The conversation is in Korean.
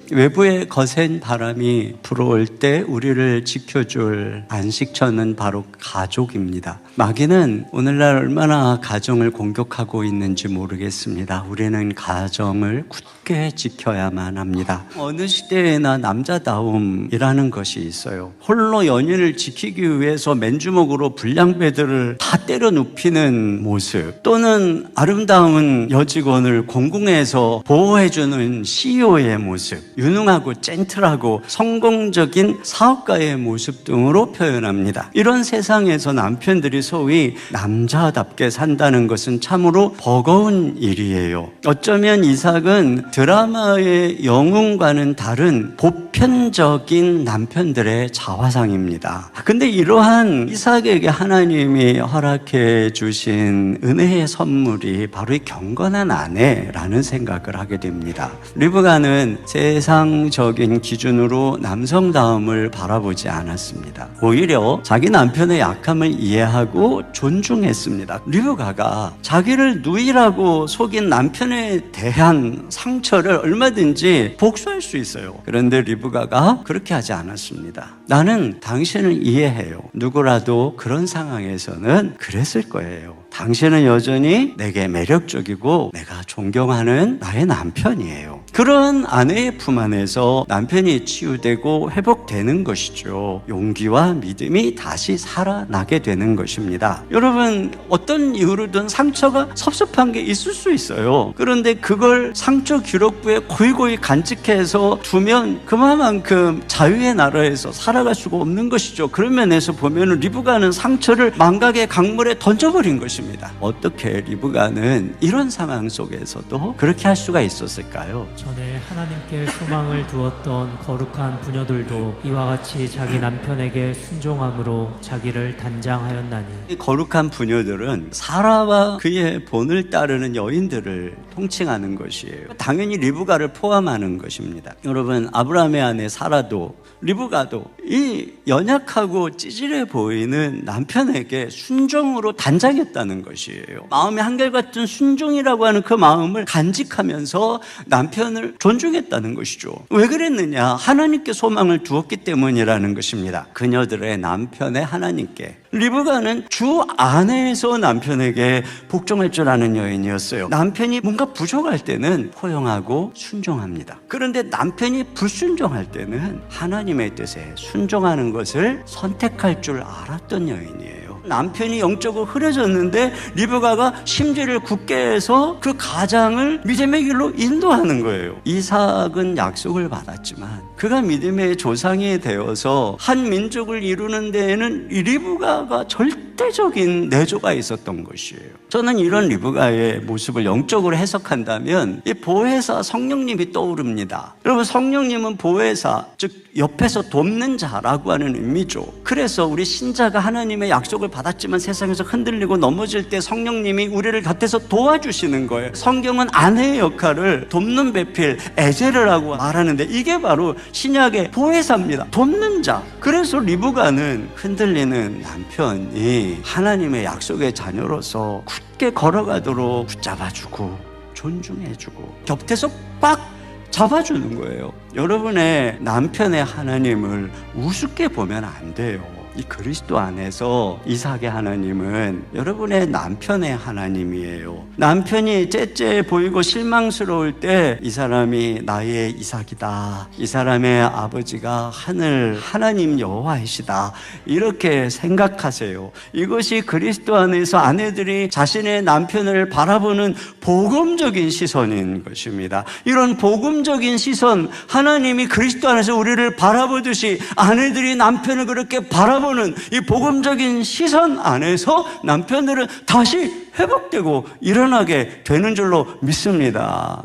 외부의 거센 바람이 불어올 때 우리를 지켜줄 안식처는 바로 가족입니다. 마귀는 오늘날 얼마나 가정을 공격하고 있는지 모르겠습니다. 우리는 가정을 굳게 지켜야만 합니다. 어느 시대에나 남자다움이라는 것이 있어요. 홀로 연인을 지키기 위해서 맨주먹으로 불량배들을 다 때려 눕히는 모습, 또는 아름다운 여직원을 공궁에서 보호해주는 CEO의 모습, 유능하고 젠틀하고 성공적인 사업가의 모습 등으로 표현합니다. 이런 세상에서 남편들이 소위 남자답게 산다는 것은 참으로 버거운 일이에요. 어쩌면 이삭은 드라마의 영웅과는 다른 보편적인 남편들의 자화상입니다. 근데 이러한 이삭에게 하나님이 허락해 주신 은혜의 선물이 바로 이 경건한 아내라는 생각을 하게 됩니다. 리브가는 세상적인 기준으로 남성다움을 바라보지 않았습니다. 오히려 자기 남편의 약함을 이해하고 존중했습니다. 리브가가 자기를 누이라고 속인 남편에 대한 상처를 얼마든지 복수할 수 있어요. 그런데 리브가가 그렇게 하지 않았습니다. 나는 당신을 이해해요. 누구라도 그런 상황에서는 그랬을 거예요. 당신은 여전히 내게 매력적이고 내가 존경하는 나의 남편이에요. 그런 아내의 품 안에서 남편이 치유되고 회복되는 것이죠. 용기와 믿음이 다시 살아나게 되는 것입니다. 여러분, 어떤 이유로든 상처가 섭섭한 게 있을 수 있어요. 그런데 그걸 상처 기록부에 고이고이 간직해서 두면 그만큼 자유의 나라에서 살아갈 수가 없는 것이죠. 그런 면에서 보면 리브가는 상처를 망각의 강물에 던져버린 것입니다. 어떻게 리브가는 이런 상황 속에서도 그렇게 할 수가 있었을까요? 전에 하나님께 소망을 두었던 거룩한 부녀들도 이와 같이 자기 남편에게 순종함으로 자기를 단장하였나니. 이 거룩한 부녀들은 사라와 그의 본을 따르는 여인들을 통칭하는 것이에요. 당연히 리브가를 포함하는 것입니다. 여러분, 아브라함의 아내 사라도 리브가도 이 연약하고 찌질해 보이는 남편에게 순종으로 단장했다는 것이에요. 마음의 한결같은 순종이라고 하는 그 마음을 간직하면서 남편을 존중했다는 것이죠. 왜 그랬느냐? 하나님께 소망을 두었기 때문이라는 것입니다. 그녀들의 남편의 하나님께. 리브가는 주 안에서 남편에게 복종할 줄 아는 여인이었어요. 남편이 뭔가 부족할 때는 포용하고 순종합니다. 그런데 남편이 불순종할 때는 하나님의 뜻에 순종하는 것을 선택할 줄 알았던 여인이에요. 남편이 영적으로 흐려졌는데 리브가가 심지를 굳게 해서 그 가장을 믿음의 길로 인도하는 거예요. 이삭은 약속을 받았지만 그가 믿음의 조상이 되어서 한 민족을 이루는 데에는 리브가가 절대적인 내조가 있었던 것이에요. 저는 이런 리브가의 모습을 영적으로 해석한다면 이 보혜사 성령님이 떠오릅니다. 여러분, 성령님은 보혜사, 즉 옆에서 돕는 자라고 하는 의미죠. 그래서 우리 신자가 하나님의 약속을 받았지만 세상에서 흔들리고 넘어질 때 성령님이 우리를 곁에서 도와주시는 거예요. 성경은 아내의 역할을 돕는 배필, 에제르라고 말하는데 이게 바로 신약의 보혜사입니다. 돕는 자. 그래서 리브가는 흔들리는 남편이 하나님의 약속의 자녀로서 굳게 걸어가도록 붙잡아주고 존중해주고 곁에서 꽉 잡아주는 거예요. 여러분의 남편의 하나님을 우습게 보면 안 돼요. 이 그리스도 안에서 이삭의 하나님은 여러분의 남편의 하나님이에요. 남편이 째째 보이고 실망스러울 때 이 사람이 나의 이삭이다, 이 사람의 아버지가 하늘 하나님 여호와이시다, 이렇게 생각하세요. 이것이 그리스도 안에서 아내들이 자신의 남편을 바라보는 복음적인 시선인 것입니다. 이런 복음적인 시선, 하나님이 그리스도 안에서 우리를 바라보듯이 아내들이 남편을 그렇게 바라보는 이 복음적인 시선 안에서 남편들은 다시 회복되고 일어나게 되는 줄로 믿습니다.